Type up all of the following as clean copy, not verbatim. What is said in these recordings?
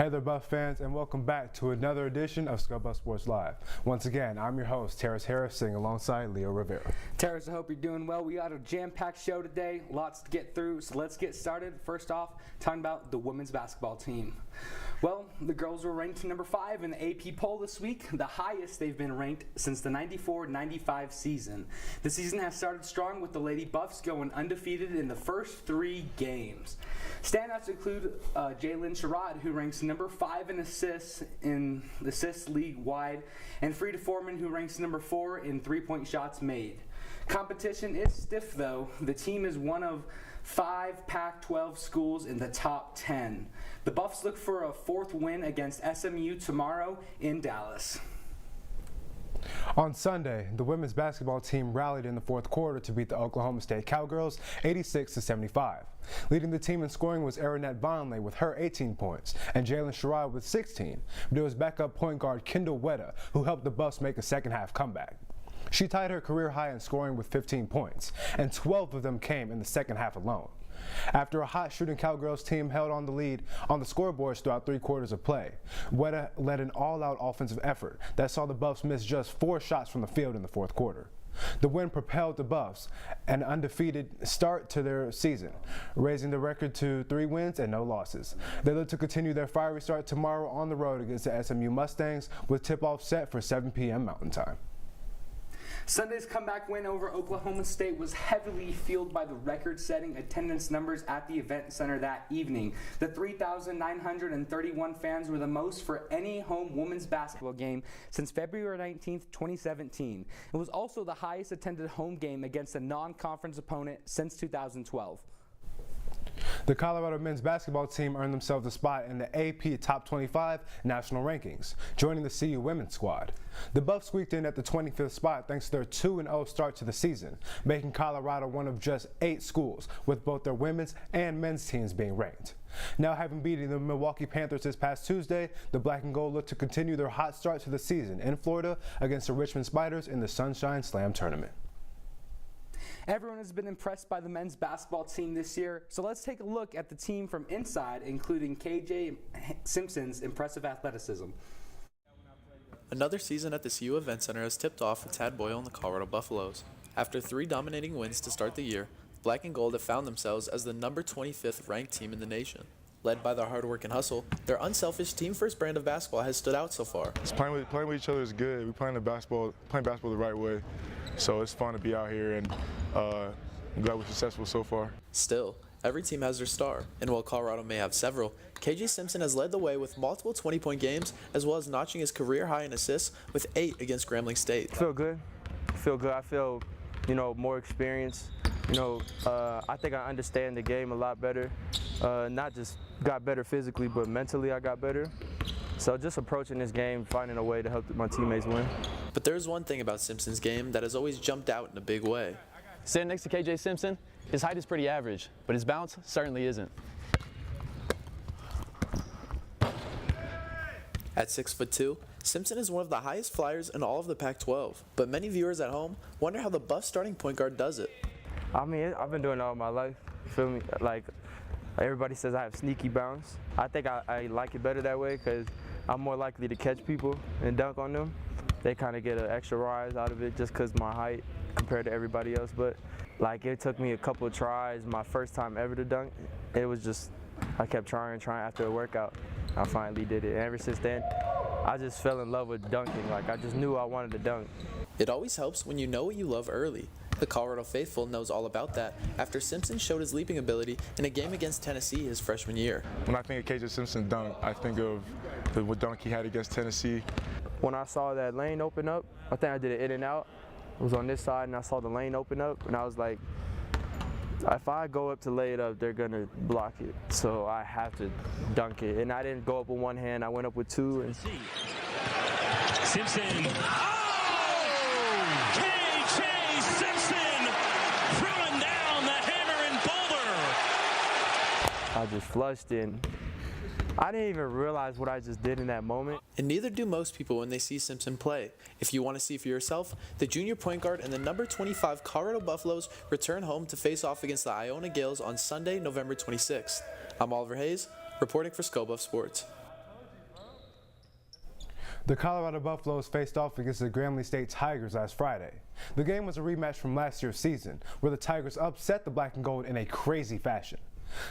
Hey there, Buff fans, and welcome back to another edition of Buff Sports Live. Once again, I'm your host, Terris sitting alongside Rivera. Terris, I hope you're doing well. We got a jam-packed show today, lots to get through, so let's get started. First off, talking about the women's basketball team. Well, the girls were ranked number 5 in the AP poll this week, the highest they've been ranked since the 94-95 season. The season has started strong with the Lady Buffs going undefeated in the first 3 games. Standouts include Jalen Sherrod, who ranks number 5 in assists league-wide, and Frida Foreman, who ranks number 4 in three-point shots made. Competition is stiff, though. The team is one of 5 Pac-12 schools in the top 10. The Buffs look for a 4th win against SMU tomorrow in Dallas. On Sunday, the women's basketball team rallied in the fourth quarter to beat the Oklahoma State Cowgirls 86-75. Leading the team in scoring was Aronette Vonleh with her 18 points and Jalen Sherrod with 16, but it was backup point guard Kendall Wetta who helped the Buffs make a second-half comeback. She tied her career high in scoring with 15 points, and 12 of them came in the second half alone. After a hot shooting Cowgirls team held on the lead on the scoreboards throughout 3 quarters of play, Wetta led an all-out offensive effort that saw the Buffs miss just 4 shots from the field in the fourth quarter. The win propelled the Buffs an undefeated start to their season, raising the record to 3 wins and no losses. They look to continue their fiery start tomorrow on the road against the SMU Mustangs, with tip-off set for 7 p.m. Mountain Time. Sunday's comeback win over Oklahoma State was heavily fueled by the record-setting attendance numbers at the event center that evening. The 3,931 fans were the most for any home women's basketball game since February 19, 2017. It was also the highest attended home game against a non-conference opponent since 2012. The Colorado men's basketball team earned themselves a spot in the AP Top 25 national rankings, joining the CU women's squad. The Buffs squeaked in at the 25th spot thanks to their 2-0 start to the season, making Colorado one of just 8 schools with both their women's and men's teams being ranked. Now, having beaten the Milwaukee Panthers this past Tuesday, the Black and Gold look to continue their hot start to the season in Florida against the Richmond Spiders in the Sunshine Slam tournament. Everyone has been impressed by the men's basketball team this year, so let's take a look at the team from inside, including KJ Simpson's impressive athleticism. Another season at the CU Event Center has tipped off for Tad Boyle and the Colorado Buffaloes. After 3 dominating wins to start the year, Black and Gold have found themselves as the number 25th ranked team in the nation. Led by their hard work and hustle, their unselfish team-first brand of basketball has stood out so far. Playing with each other is good. We're playing basketball the right way, so it's fun to be out here, and I'm glad we're successful so far. Still, every team has their star, and while Colorado may have several, KJ Simpson has led the way with multiple 20-point games, as well as notching his career high in assists with 8 against Grambling State. I feel good. I feel, more experience. I think I understand the game a lot better. Not just got better physically, but mentally I got better. So just approaching this game, finding a way to help my teammates win. But there's one thing about Simpson's game that has always jumped out in a big way. Sitting next to KJ Simpson, his height is pretty average, but his bounce certainly isn't. At 6'2", Simpson is one of the highest flyers in all of the Pac-12, but many viewers at home wonder how the Buffs starting point guard does it. I mean, I've been doing it all my life. You feel me? Like, everybody says I have sneaky bounce. I think I like it better that way because I'm more likely to catch people and dunk on them. They kind of get an extra rise out of it just because my height compared to everybody else. But like, it took me a couple of tries. My first time ever to dunk, it was just, I kept trying after a workout. I finally did it. And ever since then, I just fell in love with dunking. Like, I just knew I wanted to dunk. It always helps when you know what you love early. The Colorado faithful knows all about that after Simpson showed his leaping ability in a game against Tennessee his freshman year. When I think of KJ Simpson dunk, I think of the dunk he had against Tennessee. When I saw that lane open up, I think I did it in and out. It was on this side, and I saw the lane open up, and I was like, if I go up to lay it up, they're going to block it. So I have to dunk it. And I didn't go up with one hand. I went up with 2. And Simpson. Oh! KJ Simpson throwing down the hammer in Boulder. I just flushed in. I didn't even realize what I just did in that moment. And neither do most people when they see Simpson play. If you want to see for yourself, the junior point guard and the number 25 Colorado Buffaloes return home to face off against the Iona Gales on Sunday, November 26th. I'm Oliver Hayes, reporting for Buff Sports. The Colorado Buffaloes faced off against the Grambling State Tigers last Friday. The game was a rematch from last year's season, where the Tigers upset the Black and Gold in a crazy fashion.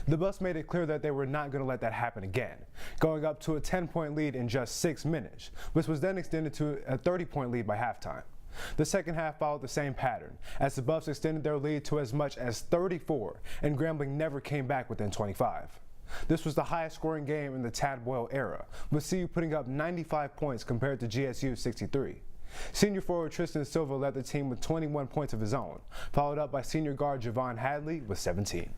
The Buffs made it clear that they were not going to let that happen again, going up to a 10-point lead in just 6 minutes, which was then extended to a 30-point lead by halftime. The second half followed the same pattern, as the Buffs extended their lead to as much as 34, and Grambling never came back within 25. This was the highest scoring game in the Tad Boyle era, with CU putting up 95 points compared to GSU's 63. Senior forward Tristan Silva led the team with 21 points of his own, followed up by senior guard Javon Hadley with 17.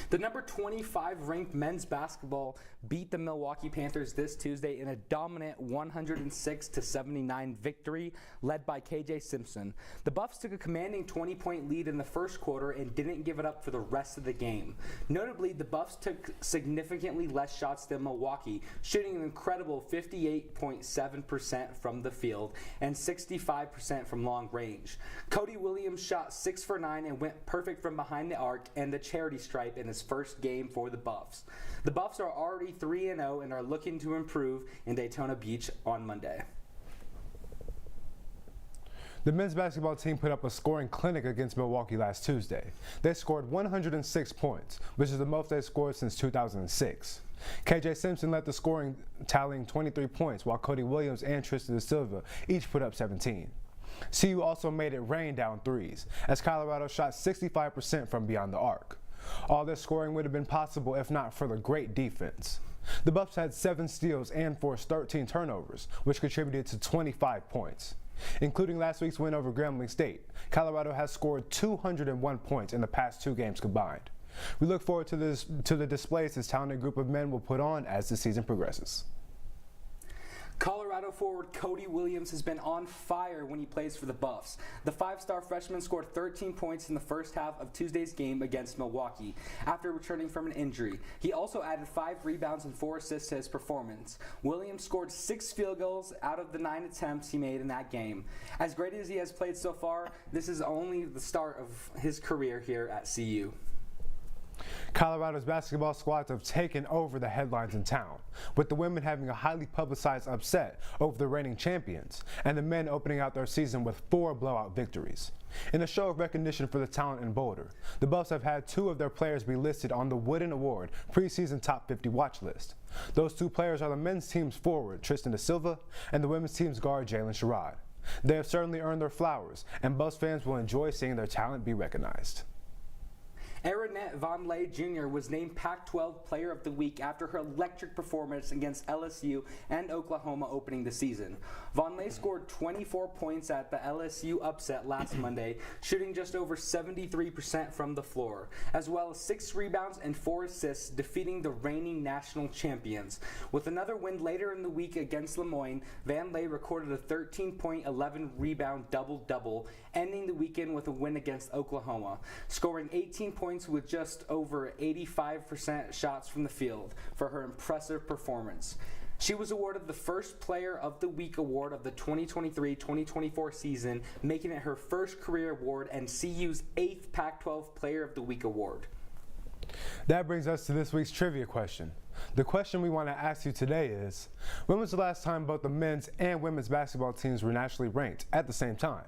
The number 25 ranked men's basketball beat the Milwaukee Panthers this Tuesday in a dominant 106-79 victory led by KJ Simpson. The Buffs took a commanding 20-point lead in the first quarter and didn't give it up for the rest of the game. Notably, the Buffs took significantly less shots than Milwaukee, shooting an incredible 58.7% from the field and 65% from long range. Cody Williams shot 6 for 9 and went perfect from behind the arc and the charity stripe in his first game for the Buffs. The Buffs are already 3-0 and are looking to improve in Daytona Beach on Monday. The men's basketball team put up a scoring clinic against Milwaukee last Tuesday. They scored 106 points, which is the most they've scored since 2006. KJ Simpson led the scoring, tallying 23 points, while Cody Williams and Tristan Silva each put up 17. CU also made it rain down threes, as Colorado shot 65% from beyond the arc. All this scoring would have been possible if not for the great defense. The Buffs had 7 steals and forced 13 turnovers, which contributed to 25 points. Including last week's win over Grambling State, Colorado has scored 201 points in the past 2 games combined. We look forward to the displays this talented group of men will put on as the season progresses. Colorado forward Cody Williams has been on fire when he plays for the Buffs. The 5-star freshman scored 13 points in the first half of Tuesday's game against Milwaukee after returning from an injury. He also added 5 rebounds and 4 assists to his performance. Williams scored 6 field goals out of the 9 attempts he made in that game. As great as he has played so far, this is only the start of his career here at CU. Colorado's basketball squads have taken over the headlines in town, with the women having a highly publicized upset over the reigning champions, and the men opening out their season with 4 blowout victories. In a show of recognition for the talent in Boulder, the Buffs have had 2 of their players be listed on the Wooden Award preseason top 50 watch list. Those 2 players are the men's team's forward, Tristan Da Silva, and the women's team's guard, Jalen Sherrod. They have certainly earned their flowers, and Buffs fans will enjoy seeing their talent be recognized. Erinette Von Lay Jr. was named Pac-12 Player of the Week after her electric performance against LSU and Oklahoma opening the season. Von Lay scored 24 points at the LSU upset last Monday, shooting just over 73% from the floor, as well as 6 rebounds and 4 assists, defeating the reigning national champions. With another win later in the week against Lemoyne, Van Lay recorded a 13-point, 11-rebound double-double, ending the weekend with a win against Oklahoma, scoring 18 points with just over 85% shots from the field for her impressive performance. She was awarded the first Player of the Week award of the 2023-2024 season, making it her first career award and CU's 8th Pac-12 Player of the Week award. That brings us to this week's trivia question. The question we want to ask you today is, when was the last time both the men's and women's basketball teams were nationally ranked at the same time?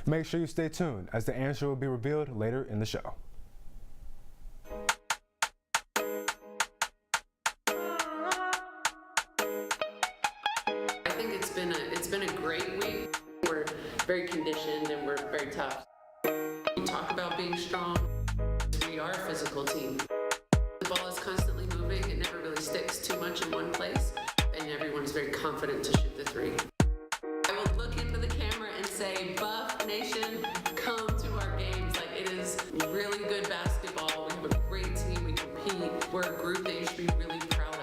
Make sure you stay tuned, as the answer will be revealed later in the show. It's been a great week. We're very conditioned and we're very tough. We talk about being strong. We are a physical team. The ball is constantly moving. It never really sticks too much in one place, and everyone's very confident to shoot the 3. I will look into the camera and say, Buff Nation, come to our games. Like, it is really good basketball. We have a great team. We compete. We're a group that you should be really proud of.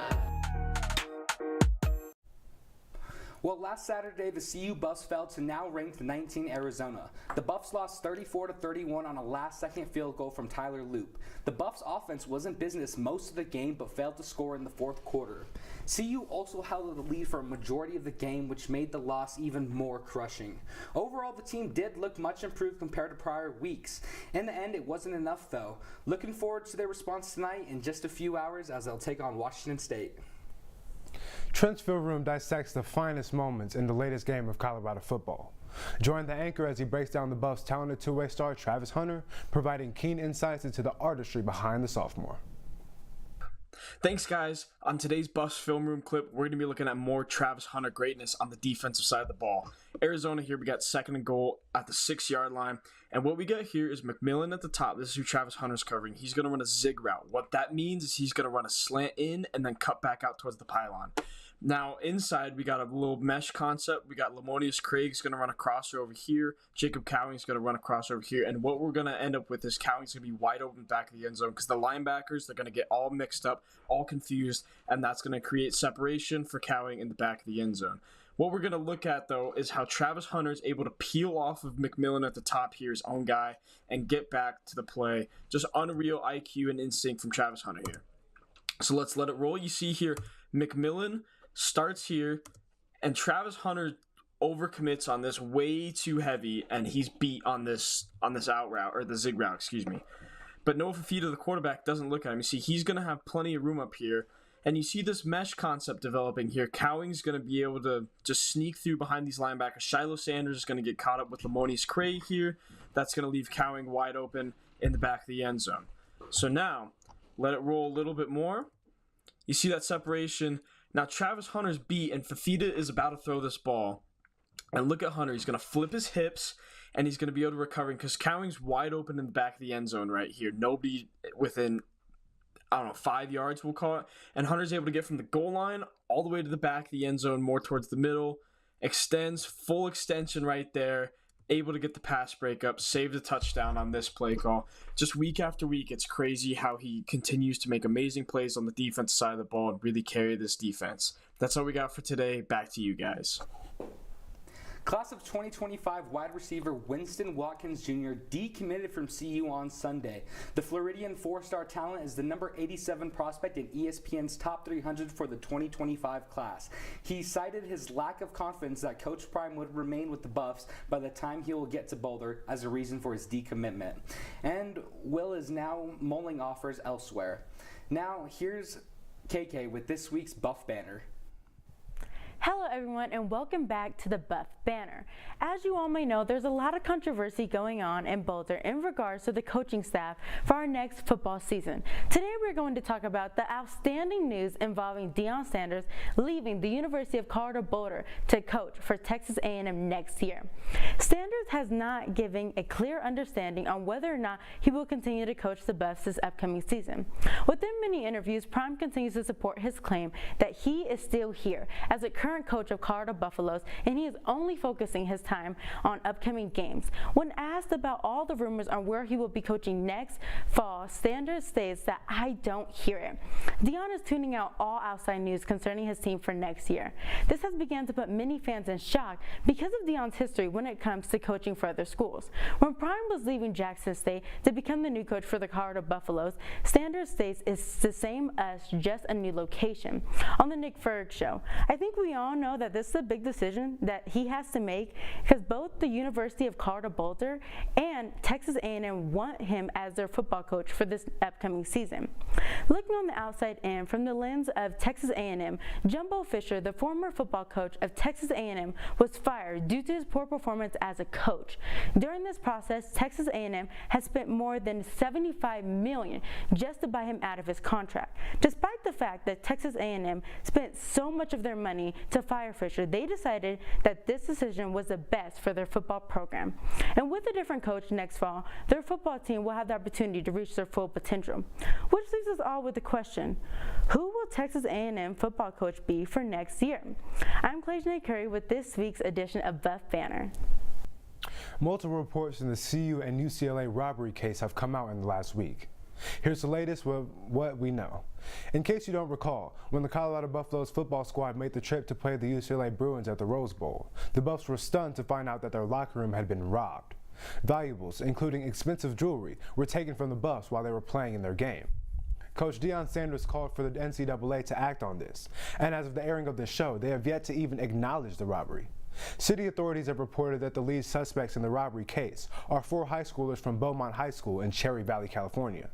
Well, last Saturday, the CU Buffs fell to now ranked 19 Arizona. The Buffs lost 34-31 on a last-second field goal from Tyler Loop. The Buffs' offense was in business most of the game but failed to score in the fourth quarter. CU also held the lead for a majority of the game, which made the loss even more crushing. Overall, the team did look much improved compared to prior weeks. In the end, it wasn't enough, though. Looking forward to their response tonight in just a few hours as they'll take on Washington State. Trent's Field Room dissects the finest moments in the latest game of Colorado football. Join the anchor as he breaks down the Buffs' talented two-way star Travis Hunter, providing keen insights into the artistry behind the sophomore. Thanks, guys. On today's Buffs Film Room clip, we're going to be looking at more Travis Hunter greatness on the defensive side of the ball. Arizona here, we got 2nd and goal at the 6-yard line. And what we got here is McMillan at the top. This is who Travis Hunter's covering. He's going to run a zig route. What that means is he's going to run a slant in and then cut back out towards the pylon. Now, inside, we got a little mesh concept. We got Lamonius Craig's going to run a crosser over here. Jacob Cowing's going to run a crosser over here. And what we're going to end up with is Cowing's going to be wide open back of the end zone because the linebackers, they're going to get all mixed up, all confused, and that's going to create separation for Cowing in the back of the end zone. What we're going to look at, though, is how Travis Hunter is able to peel off of McMillan at the top here, his own guy, and get back to the play. Just unreal IQ and instinct from Travis Hunter here. So let's let it roll. You see here, McMillan starts here, and Travis Hunter overcommits on this way too heavy, and he's beat on this out route, or the zig route, excuse me. But Noah Fafita, the quarterback, doesn't look at him. You see, he's going to have plenty of room up here, and you see this mesh concept developing here. Cowing's going to be able to just sneak through behind these linebackers. Shiloh Sanders is going to get caught up with Lamonius Craig here. That's going to leave Cowing wide open in the back of the end zone. So now, let it roll a little bit more. You see that separation. Now, Travis Hunter's beat, and Fafita is about to throw this ball. And look at Hunter. He's going to flip his hips, and he's going to be able to recover because Cowing's wide open in the back of the end zone right here. Nobody within, 5 yards, we'll call it. And Hunter's able to get from the goal line all the way to the back of the end zone, more towards the middle. Extends, full extension right there. Able to get the pass breakup, save the touchdown on this play call. Just week after week, it's crazy how he continues to make amazing plays on the defense side of the ball and really carry this defense. That's all we got for today. Back to you guys. Class of 2025 wide receiver Winston Watkins Jr. decommitted from CU on Sunday. The Floridian 4-star talent is the number 87 prospect in ESPN's top 300 for the 2025 class. He cited his lack of confidence that Coach Prime would remain with the Buffs by the time he will get to Boulder as a reason for his decommitment. And Will is now mulling offers elsewhere. Now, here's KK with this week's Buff Banner. Hello everyone and welcome back to the Buff Banner. As you all may know, there's a lot of controversy going on in Boulder in regards to the coaching staff for our next football season. Today we're going to talk about the outstanding news involving Deion Sanders leaving the University of Colorado Boulder to coach for Texas A&M next year. Sanders has not given a clear understanding on whether or not he will continue to coach the Buffs this upcoming season. Within many interviews, Prime continues to support his claim that he is still here as a current coach of Colorado Buffaloes, and he is only focusing his time on upcoming games. When asked about all the rumors on where he will be coaching next fall, Sanders states that I don't hear it. Deion is tuning out all outside news concerning his team for next year. This has begun to put many fans in shock because of Deion's history when it comes to coaching for other schools. When Prime was leaving Jackson State to become the new coach for the Colorado Buffaloes, Sanders states it's the same as just a new location. On the Nick Ferg Show, I think we all know that this is a big decision that he has to make because both the University of Colorado Boulder and Texas A&M want him as their football coach for this upcoming season. Looking on the outside in from the lens of Texas A&M, Jumbo Fisher, the former football coach of Texas A&M, was fired due to his poor performance as a coach. During this process, Texas A&M has spent more than $75 million just to buy him out of his contract. Despite the fact that Texas A&M spent so much of their money to fire Fisher, they decided that this decision was the best for their football program. And with a different coach next fall, their football team will have the opportunity to reach their full potential. Which leaves us all with the question, who will Texas A&M football coach be for next year? I'm Kelajanae Curry with this week's edition of Buff Banner. Multiple reports in the CU and UCLA robbery case have come out in the last week. Here's the latest with what we know. In case you don't recall, when the Colorado Buffaloes football squad made the trip to play the UCLA Bruins at the Rose Bowl, the Buffs were stunned to find out that their locker room had been robbed. Valuables, including expensive jewelry, were taken from the Buffs while they were playing in their game. Coach Deion Sanders called for the NCAA to act on this, and as of the airing of this show, they have yet to even acknowledge the robbery. City authorities have reported that the lead suspects in the robbery case are 4 high schoolers from Beaumont High School in Cherry Valley, California.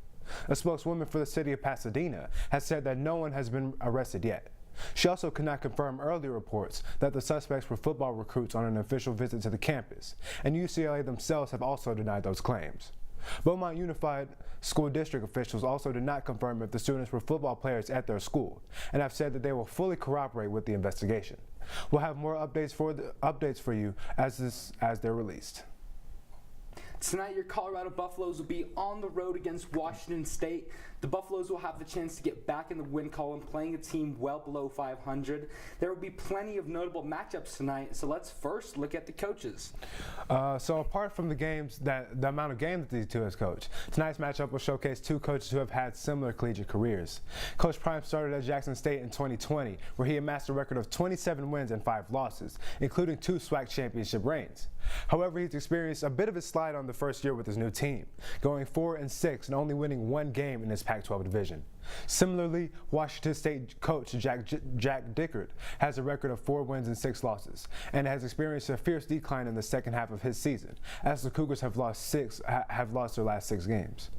A spokeswoman for the city of Pasadena has said that no one has been arrested yet. She also could not confirm earlier reports that the suspects were football recruits on an official visit to the campus, and UCLA themselves have also denied those claims. Beaumont Unified School District officials also did not confirm if the students were football players at their school, and have said that they will fully cooperate with the investigation. We'll have more updates for you as they're released. Tonight, your Colorado Buffaloes will be on the road against Washington State. The Buffaloes will have the chance to get back in the win column, playing a team well below 500. There will be plenty of notable matchups tonight, so let's first look at the coaches. So apart from the amount of games that these two has coached, tonight's matchup will showcase two coaches who have had similar collegiate careers. Coach Prime started at Jackson State in 2020, where he amassed a record of 27 wins and 5 losses, including 2 SWAC championship reigns. However, he's experienced a bit of a slide on the first year with his new team, going 4-6 and only winning 1 game in his Pac-12 division. Similarly, Washington State coach Jack Dickert has a record of 4 wins and 6 losses, and has experienced a fierce decline in the second half of his season, as the Cougars have lost their last 6 games.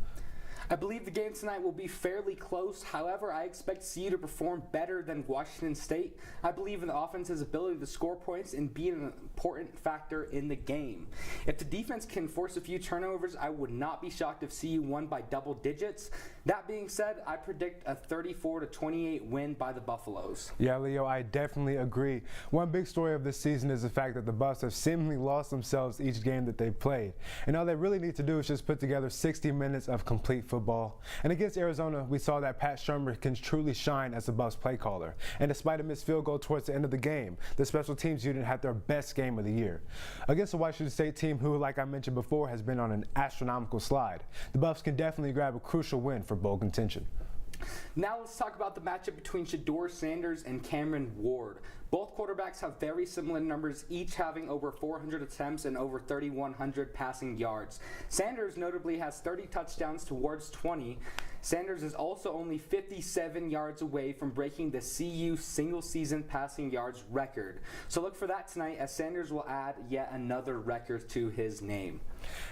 I believe the game tonight will be fairly close. However, I expect CU to perform better than Washington State. I believe in the offense's ability to score points and be an important factor in the game. If the defense can force a few turnovers, I would not be shocked if CU won by double digits. That being said, I predict a 34-28 win by the Buffaloes. Yeah, Leo, I definitely agree. One big story of this season is the fact that the Buffs have seemingly lost themselves each game that they've played. And all they really need to do is just put together 60 minutes of complete football. And against Arizona, we saw that Pat Shermer can truly shine as the Buffs play caller. And despite a missed field goal towards the end of the game, the special teams unit had their best game of the year. Against the Washington State team, who, like I mentioned before, has been on an astronomical slide, the Buffs can definitely grab a crucial win for bowl contention. Now let's talk about the matchup between Shedeur Sanders and Cameron Ward. Both quarterbacks have very similar numbers, each having over 400 attempts and over 3,100 passing yards. Sanders notably has 30 touchdowns to Ward's 20. Sanders is also only 57 yards away from breaking the CU single-season passing yards record. So look for that tonight, as Sanders will add yet another record to his name.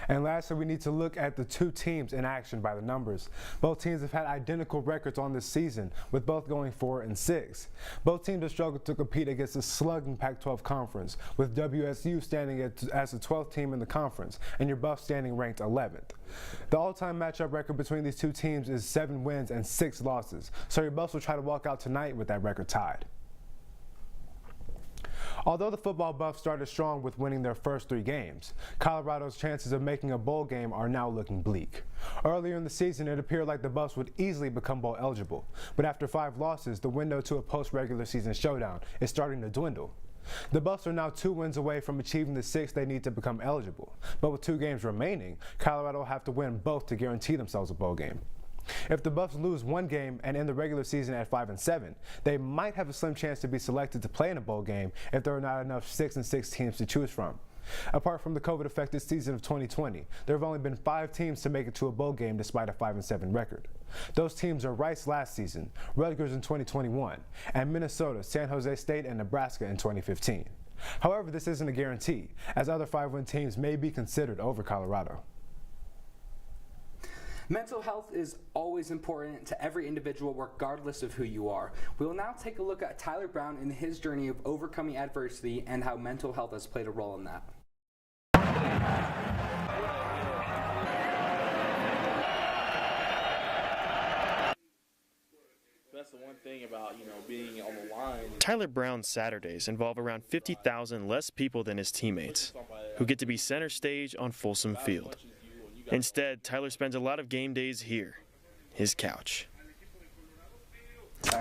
And lastly, we need to look at the two teams in action by the numbers. Both teams have had identical records on this season, with both going 4-6. Both teams have struggled to compete against the slugging Pac-12 conference, with WSU standing as the 12th team in the conference, and your Buffs standing ranked 11th. The all-time matchup record between these two teams is 7 wins and 6 losses, so your Buffs will try to walk out tonight with that record tied. Although the football Buffs started strong with winning their first 3 games, Colorado's chances of making a bowl game are now looking bleak. Earlier in the season, it appeared like the Buffs would easily become bowl eligible, but after 5 losses, the window to a post-regular season showdown is starting to dwindle. The Buffs are now 2 wins away from achieving the 6 they need to become eligible, but with 2 games remaining, Colorado will have to win both to guarantee themselves a bowl game. If the Buffs lose 1 game and end the regular season at 5-7, they might have a slim chance to be selected to play in a bowl game if there are not enough 6-6 teams to choose from. Apart from the COVID-affected season of 2020, there have only been 5 teams to make it to a bowl game despite a 5-7 record. Those teams are Rice last season, Rutgers in 2021, and Minnesota, San Jose State, and Nebraska in 2015. However, this isn't a guarantee, as other 5-win teams may be considered over Colorado. Mental health is always important to every individual, regardless of who you are. We will now take a look at Tyler Brown and his journey of overcoming adversity and how mental health has played a role in that. That's the one thing about, being on the line. Tyler Brown's Saturdays involve around 50,000 less people than his teammates, who get to be center stage on Folsom Field. Instead, Tyler spends a lot of game days here, his couch.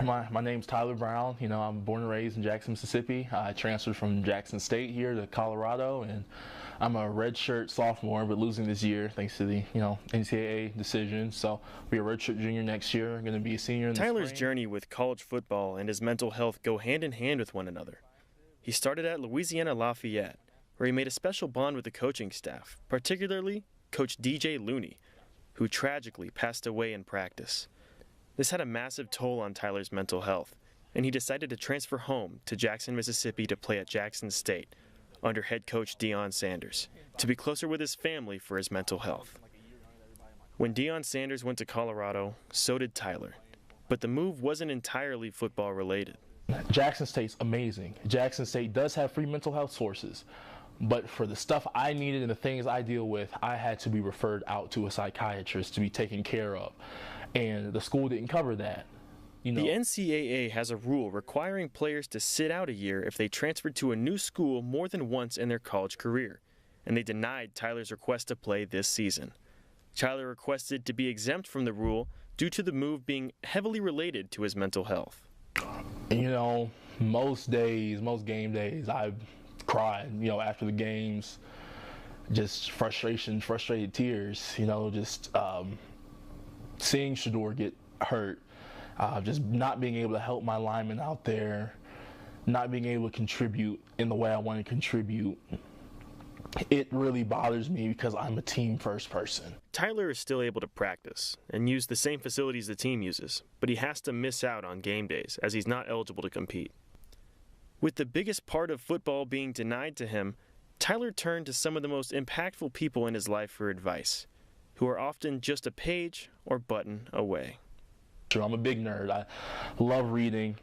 My name's Tyler Brown. I'm born and raised in Jackson, Mississippi. I transferred from Jackson State here to Colorado, and I'm a redshirt sophomore, but losing this year thanks to the NCAA decision. So I'll be a redshirt junior next year. I'm going to be a senior in the Tyler's spring. journey with college football and his mental health go hand in hand with one another. He started at Louisiana Lafayette, where he made a special bond with the coaching staff, particularly Coach DJ Looney, who tragically passed away in practice. This had a massive toll on Tyler's mental health, and he decided to transfer home to Jackson, Mississippi to play at Jackson State under head coach Deion Sanders, to be closer with his family for his mental health. When Deion Sanders went to Colorado, so did Tyler, but the move wasn't entirely football related. Jackson State's amazing. Jackson State does have free mental health sources, but for the stuff I needed and the things I deal with, I had to be referred out to a psychiatrist to be taken care of, and the school didn't cover that. You know, the NCAA has a rule requiring players to sit out a year if they transferred to a new school more than once in their college career, and they denied Tyler's request to play this season. Tyler requested to be exempt from the rule due to the move being heavily related to his mental health. You know, most game days, I've cried, you know, after the games, just frustrated tears, you know, just seeing Shedeur get hurt, just not being able to help my linemen out there, not being able to contribute in the way I want to contribute. It really bothers me because I'm a team-first person. Tyler is still able to practice and use the same facilities the team uses, but he has to miss out on game days as he's not eligible to compete. With the biggest part of football being denied to him, Tyler turned to some of the most impactful people in his life for advice, who are often just a page or button away. I'm a big nerd. I love reading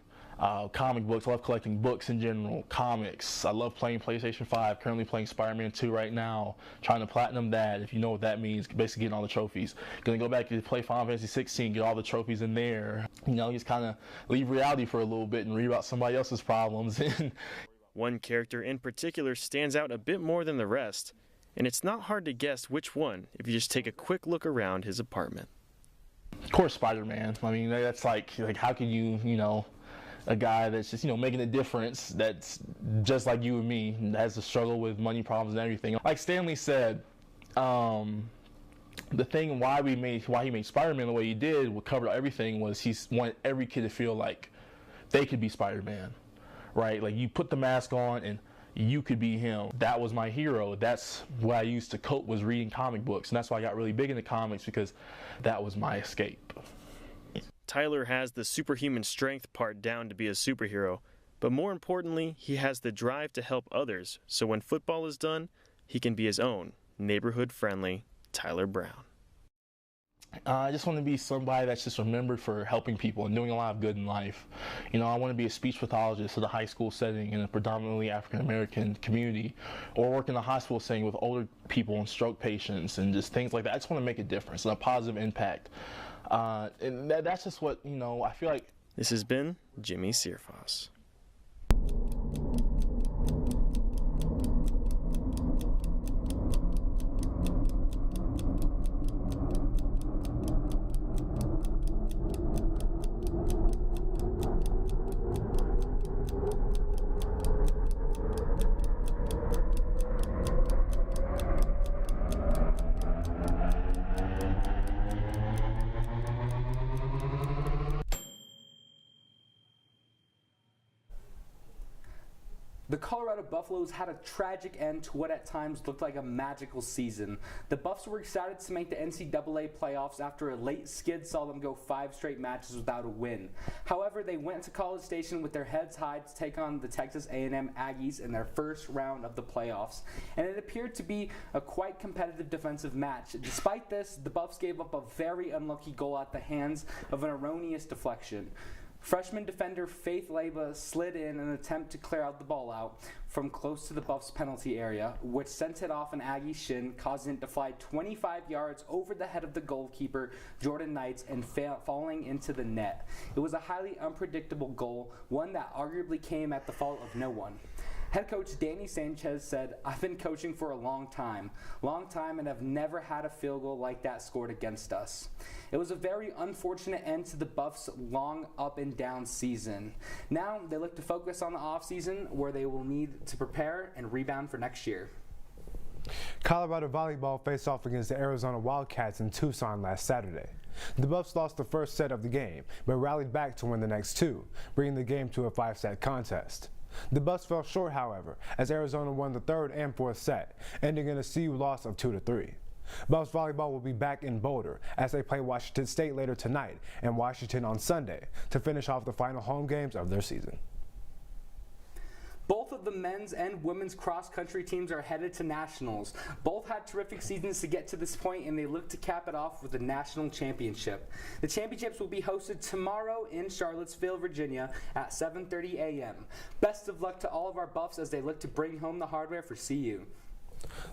comic books. I love collecting books in general, comics. I love playing PlayStation 5, currently playing Spider-Man 2 right now, trying to platinum that, if you know what that means, basically getting all the trophies. Gonna go back and play Final Fantasy 16, get all the trophies in there. You know, just kind of leave reality for a little bit and read about somebody else's problems. One character in particular stands out a bit more than the rest, and it's not hard to guess which one if you just take a quick look around his apartment. Of course, Spider-Man. I mean, that's like how can you know, a guy that's just, you know, making a difference, that's just like you and me, has to struggle with money problems and everything. Like Stanley said, the thing why he made Spider-Man the way he did, what covered everything, was he wanted every kid to feel like they could be Spider-Man, right? Like, you put the mask on and you could be him. That was my hero. That's what I used to cope, was reading comic books, and that's why I got really big into comics, because that was my escape. Tyler has the superhuman strength part down to be a superhero, but more importantly, he has the drive to help others, so when football is done, he can be his own neighborhood-friendly Tyler Brown. I just want to be somebody that's just remembered for helping people and doing a lot of good in life. You know, I want to be a speech pathologist in a high school setting in a predominantly African-American community, or work in a hospital setting with older people and stroke patients and just things like that. I just want to make a difference and a positive impact. And that's just what, you know, I feel like. This has been Jimmy Searfoss. The Colorado Buffaloes had a tragic end to what at times looked like a magical season. The Buffs were excited to make the NCAA playoffs after a late skid saw them go 5 straight matches without a win. However, they went to College Station with their heads high to take on the Texas A&M Aggies in their first round of the playoffs, and it appeared to be a quite competitive defensive match. Despite this, the Buffs gave up a very unlucky goal at the hands of an erroneous deflection. Freshman defender Faith Leba slid in an attempt to clear out the ball out from close to the Buffs' penalty area, which sent it off an Aggie shin, causing it to fly 25 yards over the head of the goalkeeper, Jordan Knights, and falling into the net. It was a highly unpredictable goal, one that arguably came at the fault of no one. Head coach Danny Sanchez said, "I've been coaching for a long time, and have never had a field goal like that scored against us." It was a very unfortunate end to the Buffs' long up and down season. Now they look to focus on the offseason, where they will need to prepare and rebound for next year. Colorado volleyball faced off against the Arizona Wildcats in Tucson last Saturday. The Buffs lost the first set of the game, but rallied back to win the next 2, bringing the game to a 5-set contest. The Buffs fell short, however, as Arizona won the 3rd and 4th set, ending in a CU loss of 2-3. Buffs volleyball will be back in Boulder as they play Washington State later tonight and Washington on Sunday to finish off the final home games of their season. Both of the men's and women's cross-country teams are headed to nationals. Both had terrific seasons to get to this point, and they look to cap it off with a national championship. The championships will be hosted tomorrow in Charlottesville, Virginia at 7:30 a.m. Best of luck to all of our Buffs as they look to bring home the hardware for CU.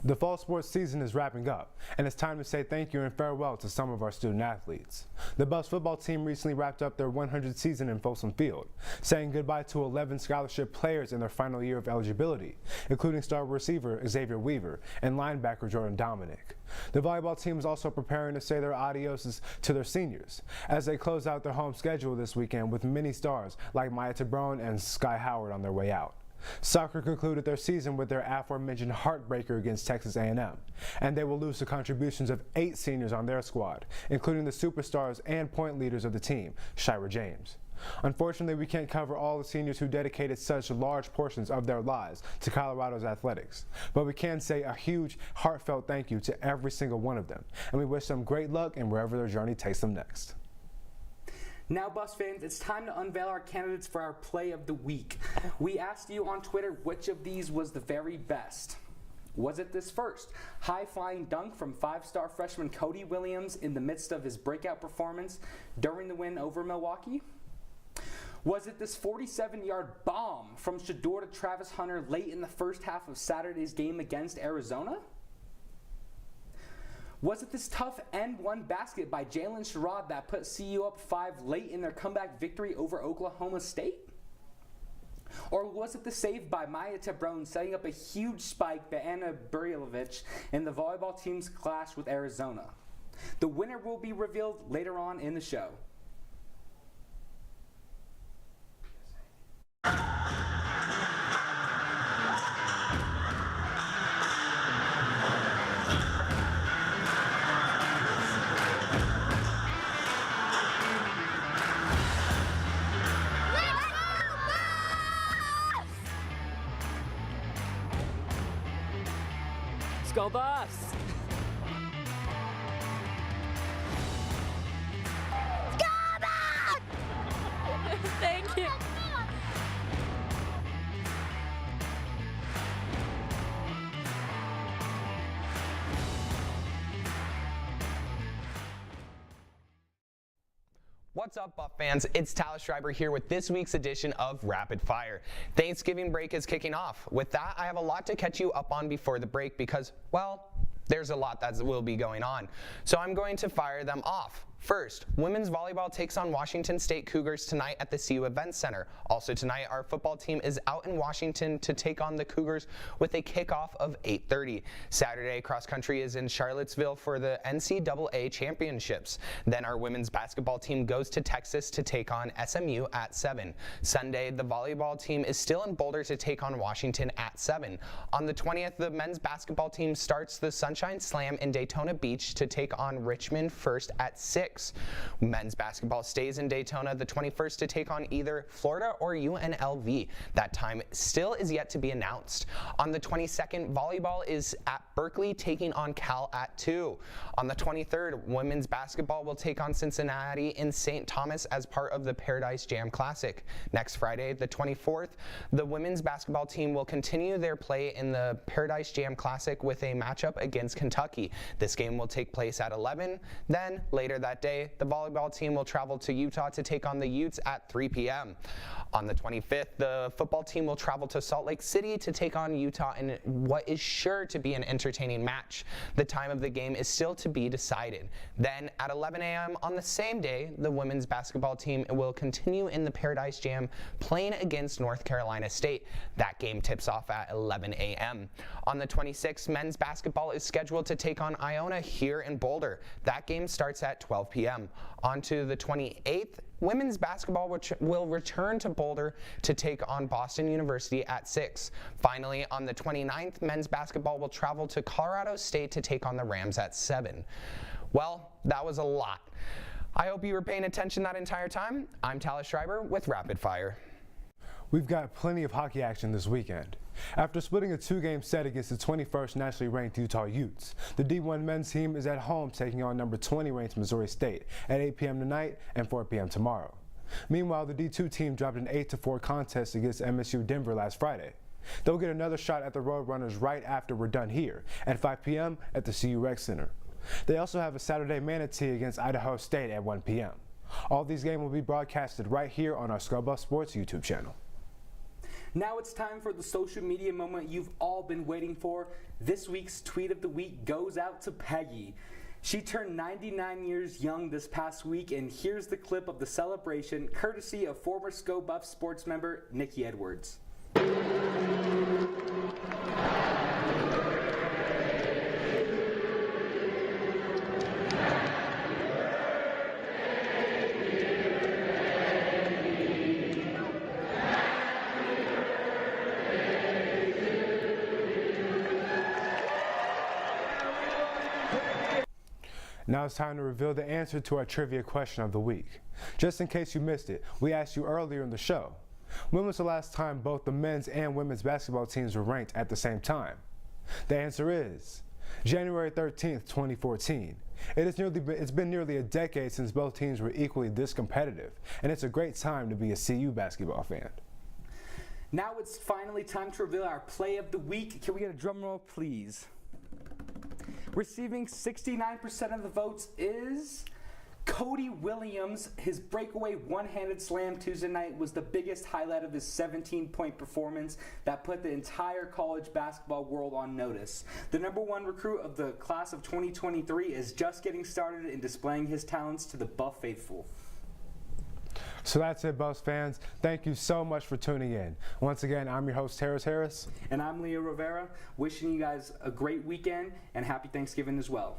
The fall sports season is wrapping up, and it's time to say thank you and farewell to some of our student athletes. The Buffs football team recently wrapped up their 100th season in Folsom Field, saying goodbye to 11 scholarship players in their final year of eligibility, including star receiver Xavier Weaver and linebacker Jordan Dominic. The volleyball team is also preparing to say their adioses to their seniors, as they close out their home schedule this weekend with many stars like Maya Tabrone and Sky Howard on their way out. Soccer concluded their season with their aforementioned heartbreaker against Texas A&M, and they will lose the contributions of 8 seniors on their squad, including the superstars and point leaders of the team, Schreiber James. Unfortunately, we can't cover all the seniors who dedicated such large portions of their lives to Colorado's athletics, but we can say a huge, heartfelt thank you to every single one of them, and we wish them great luck in wherever their journey takes them next. Now, Buffs fans, it's time to unveil our candidates for our play of the week. We asked you on Twitter which of these was the very best. Was it this first high-flying dunk from 5-star freshman Cody Williams in the midst of his breakout performance during the win over Milwaukee? Was it this 47-yard bomb from Shedeur to Travis Hunter late in the first half of Saturday's game against Arizona? Was it this tough end-one basket by Jalen Sherrod that put CU up 5 late in their comeback victory over Oklahoma State? Or was it the save by Maya Tabrone setting up a huge spike by Anna Burilovich in the volleyball team's clash with Arizona? The winner will be revealed later on in the show. Go Buffs! Go Buffs! Thank you. What's up, Buff fans? It's Talus Schreiber here with this week's edition of Rapid Fire. Thanksgiving break is kicking off. With that, I have a lot to catch you up on before the break because, well, there's a lot that will be going on. So I'm going to fire them off. First, women's volleyball takes on Washington State Cougars tonight at the CU Events Center. Also tonight, our football team is out in Washington to take on the Cougars with a kickoff of 8:30. Saturday, cross country is in Charlottesville for the NCAA championships. Then our women's basketball team goes to Texas to take on SMU at 7. Sunday, the volleyball team is still in Boulder to take on Washington at 7. On the 20th, the men's basketball team starts the Sunshine Slam in Daytona Beach to take on Richmond First at 6. Men's basketball stays in Daytona the 21st to take on either Florida or UNLV. That time still is yet to be announced. On the 22nd, volleyball is at Berkeley taking on Cal at 2. On the 23rd, women's basketball will take on Cincinnati in St. Thomas as part of the Paradise Jam Classic. Next Friday, the 24th, the women's basketball team will continue their play in the Paradise Jam Classic with a matchup against Kentucky. This game will take place at 11. Then, later that day, the volleyball team will travel to Utah to take on the Utes at 3 p.m. On the 25th, the football team will travel to Salt Lake City to take on Utah in what is sure to be an entertaining match. The time of the game is still to be decided. Then, at 11 a.m. on the same day, the women's basketball team will continue in the Paradise Jam playing against North Carolina State. That game tips off at 11 a.m. On the 26th, men's basketball is scheduled to take on Iona here in Boulder. That game starts at 12 p.m. On to the 28th, women's basketball will return to Boulder to take on Boston University at 6. Finally, on the 29th, men's basketball will travel to Colorado State to take on the Rams at 7. Well, that was a lot. I hope you were paying attention that entire time. I'm Talus Schreiber with Rapid Fire. We've got plenty of hockey action this weekend. After splitting a 2-game set against the 21st nationally ranked Utah Utes, the D1 men's team is at home taking on number 20 ranked Missouri State at 8 p.m. tonight and 4 p.m. tomorrow. Meanwhile, the D2 team dropped an 8-4 contest against MSU Denver last Friday. They'll get another shot at the Roadrunners right after we're done here at 5 p.m. at the CU Rec Center. They also have a Saturday Manatee against Idaho State at 1 p.m. All these games will be broadcasted right here on our Scrub Sports YouTube channel. Now it's time for the social media moment you've all been waiting for. This week's tweet of the week goes out to Peggy. She turned 99 years young this past week, and here's the clip of the celebration, courtesy of former SCO Buff sports member Nikki Edwards. Now it's time to reveal the answer to our trivia question of the week. Just in case you missed it, we asked you earlier in the show, when was the last time both the men's and women's basketball teams were ranked at the same time? The answer is January 13th, 2014. It's been nearly a decade since both teams were equally this competitive, and it's a great time to be a CU basketball fan. Now it's finally time to reveal our play of the week. Can we get a drum roll, please? Receiving 69% of the votes is Cody Williams. His breakaway one-handed slam Tuesday night was the biggest highlight of his 17-point performance that put the entire college basketball world on notice. The #1 recruit of the class of 2023 is just getting started in displaying his talents to the Buff faithful. So that's it, Buffs fans. Thank you so much for tuning in. Once again, I'm your host, Terris. And I'm Leo Rivera, wishing you guys a great weekend and happy Thanksgiving as well.